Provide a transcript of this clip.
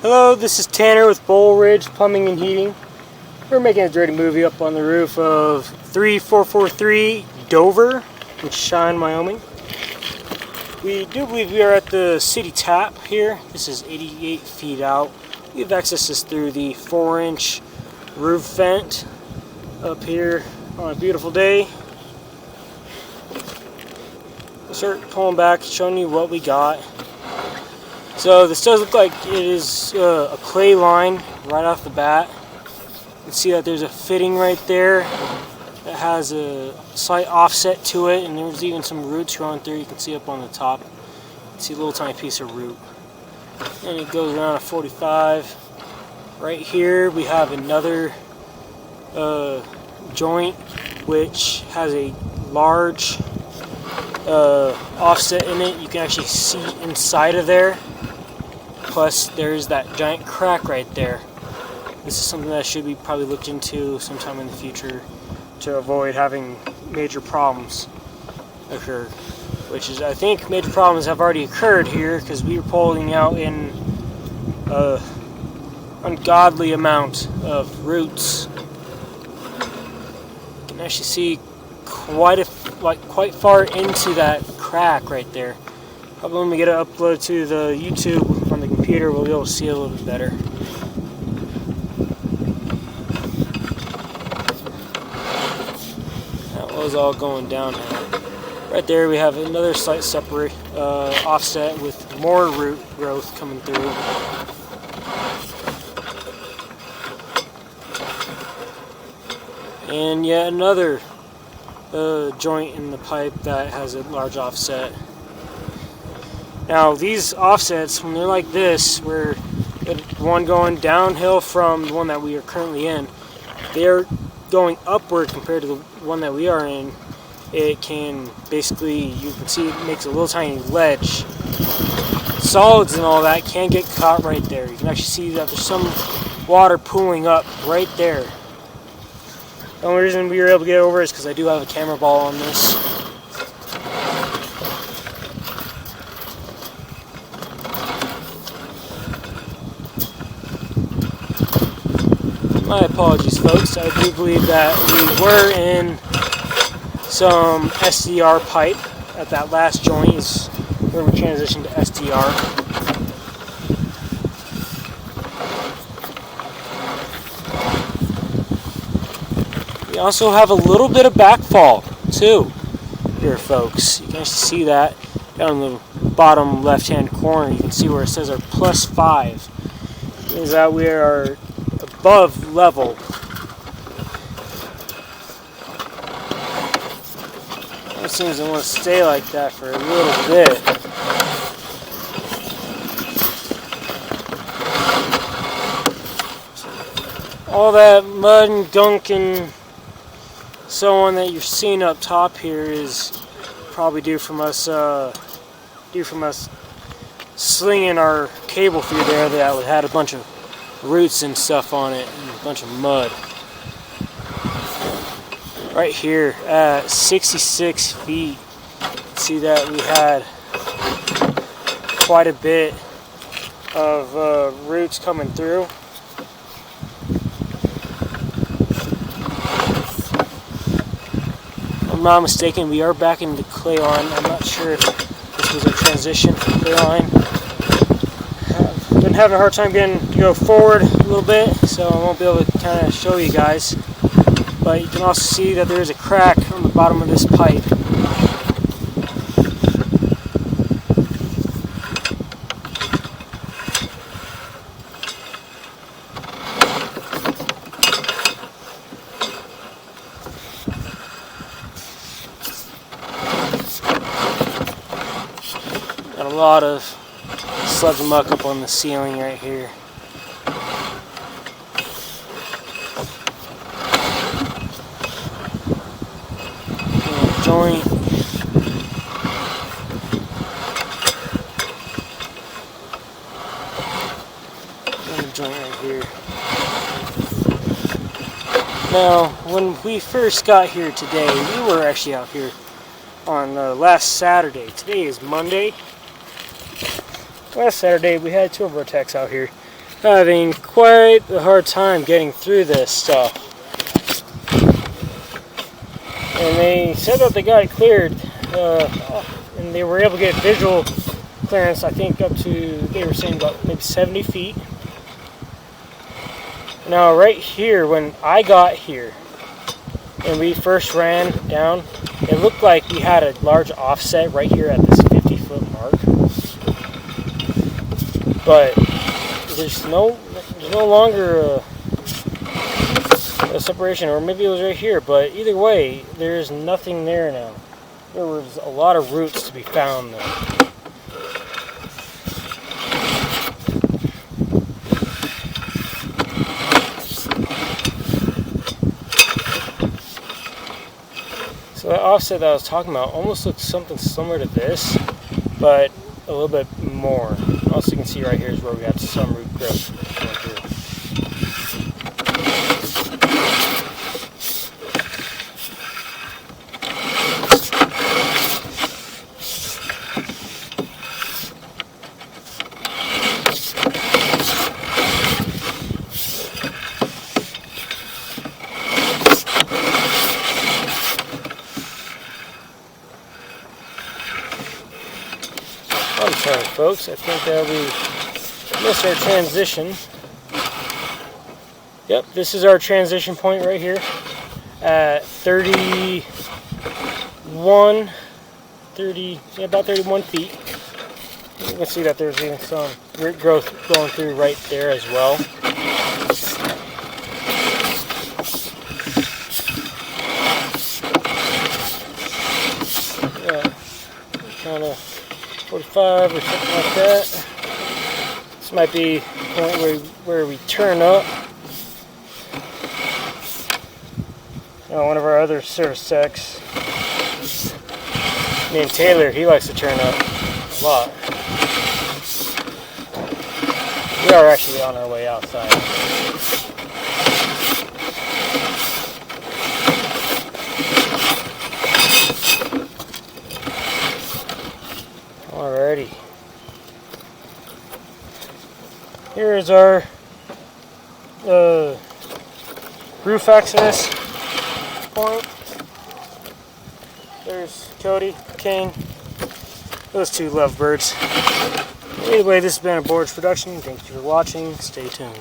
Hello, this is Tanner with Bull Ridge Plumbing and Heating. We're making a dirty movie up on the roof of 3443 Dover in Cheyenne, Wyoming. We do believe we are at the city tap here. This is 88 feet out. We have access this through the 4-inch roof vent up here on a beautiful day. We'll start pulling back, showing you what we got. So this does look like it is a clay line right off the bat. You can see that there's a fitting right there that has a slight offset to it, and there's even some roots growing through. You can see up on the top. You can see a little tiny piece of root. And it goes around a 45. Right here we have another joint which has a large offset in it. You can actually see inside of there. Plus there's that giant crack right there. This is something that should be probably looked into sometime in the future to avoid having major problems occur. Which is, I think major problems have already occurred here because we were pulling out in an ungodly amount of roots. You can actually see quite far into that crack right there. Probably when we get it uploaded to the YouTube on the computer, we'll be able to see it a little bit better. That was all going down now. Right there we have another slight separate offset with more root growth coming through. And yet another joint in the pipe that has a large offset. Now these offsets, when they're like this, where the one going downhill from the one that we are currently in, they're going upward compared to the one that we are in. It can basically, you can see it makes a little tiny ledge. Solids and all that can get caught right there. You can actually see that there's some water pooling up right there. The only reason we were able to get over is because I do have a camera ball on this. My apologies, folks. I do believe that we were in some SDR pipe at that last joint is where we transitioned to SDR. We also have a little bit of backfall too here, folks. You can actually see that down in the bottom left hand corner. You can see where it says our +5. It means that we are above level. It seems to want to stay like that for a little bit. All that mud and gunk and so on that you're seeing up top here is probably due from us slinging our cable through there that had a bunch of roots and stuff on it and a bunch of mud. Right here at 66 feet, see that we had quite a bit of roots coming through. If I'm not mistaken, we are back in the clay line. I'm not sure if this was a transition from clay line. I've been having a hard time getting to go forward a little bit, so I won't be able to kind of show you guys. But you can also see that there is a crack on the bottom of this pipe. Got a lot of sludge and muck up on the ceiling right here. Joint. Joint right here. Now, when we first got here today, we were actually out here on last Saturday. Today is Monday. Last Saturday, we had two of our techs out here. having quite a hard time getting through this stuff. And they said that they got it cleared, and they were able to get visual clearance, I think up to, they were saying about maybe 70 feet. Now right here, when I got here, and we first ran down, it looked like we had a large offset right here at this 50-foot mark. But there's no longer a separation, or maybe it was right here, but either way, there's nothing there now. There was a lot of roots to be found there. So that offset that I was talking about almost looks something similar to this, but a little bit more. Also, you can see right here is where we have some root growth going through. I'm sorry, folks. I think that we missed our transition. Yep, this is our transition point right here at about 31 feet. You can see that there's even some root growth going through right there as well. Yeah, kind of 45 or something like that. This might be the point where we turn up. One of our other service techs named Taylor, he likes to turn up a lot. We are actually on our way outside. Alrighty. Here is our roof access point. There's Cody, Kane, those two lovebirds. Anyway, this has been a Borge production. Thank you for watching. Stay tuned.